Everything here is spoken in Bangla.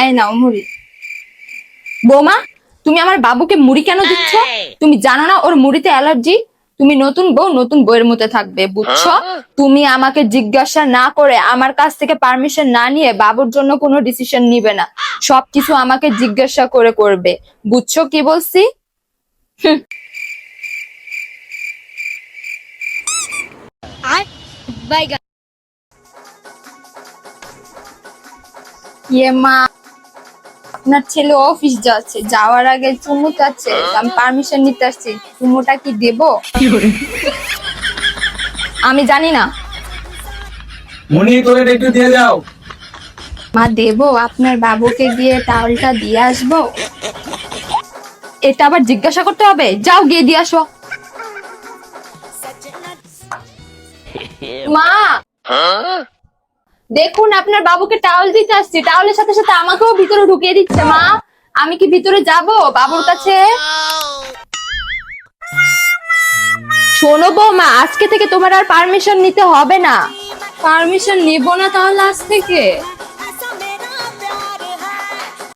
এই নাও মুড়ি। বৌমা, তুমি আমার বাবুকে মুড়ি কেন দিচ্ছ? তুমি জানো না ওর মুড়িতে অ্যালার্জি? তুমি নতুন বউ নতুন বউয়ের মতো থাকবে, বুঝছো? তুমি আমাকে জিজ্ঞাসা না করে, আমার কাছ থেকে পারমিশন না নিয়ে বাবুর জন্য কোনো ডিসিশন নিবে না। সবকিছু আমাকে জিজ্ঞাসা করে করবে, বুঝছো কি বলছি? হুম। ইয়ে মা, আপনার ছেলে অফিস যাচ্ছে, যাওয়ার আগে চুমু চাচ্ছে, আমি পারমিশন নিতে আসছি। চুমুটা কি দেবো? আমি জানি না। মনি, তোরে একটু দিয়ে যাও। মা দেবো? আপনার বাবুকে গিয়ে টাওয়ালটা দিয়ে আসবো? এটা আবার জিজ্ঞাসা করতে হবে? যাও গিয়ে দিয়ে আসো। মা, দেখুন আপনার বাবুকে টাওয়াল দিতে আসছি, টাওয়ালের সাথে সাথে আমাকেও ভিতরে ঢুকিয়ে দিচ্ছে। মা, আমি কি ভিতরে যাব বাবুর কাছে? শোনো বৌমা, আজকে থেকে তোমার আর পারমিশন নিতে হবে না। পারমিশন নিব না তাহলে আজ থেকে?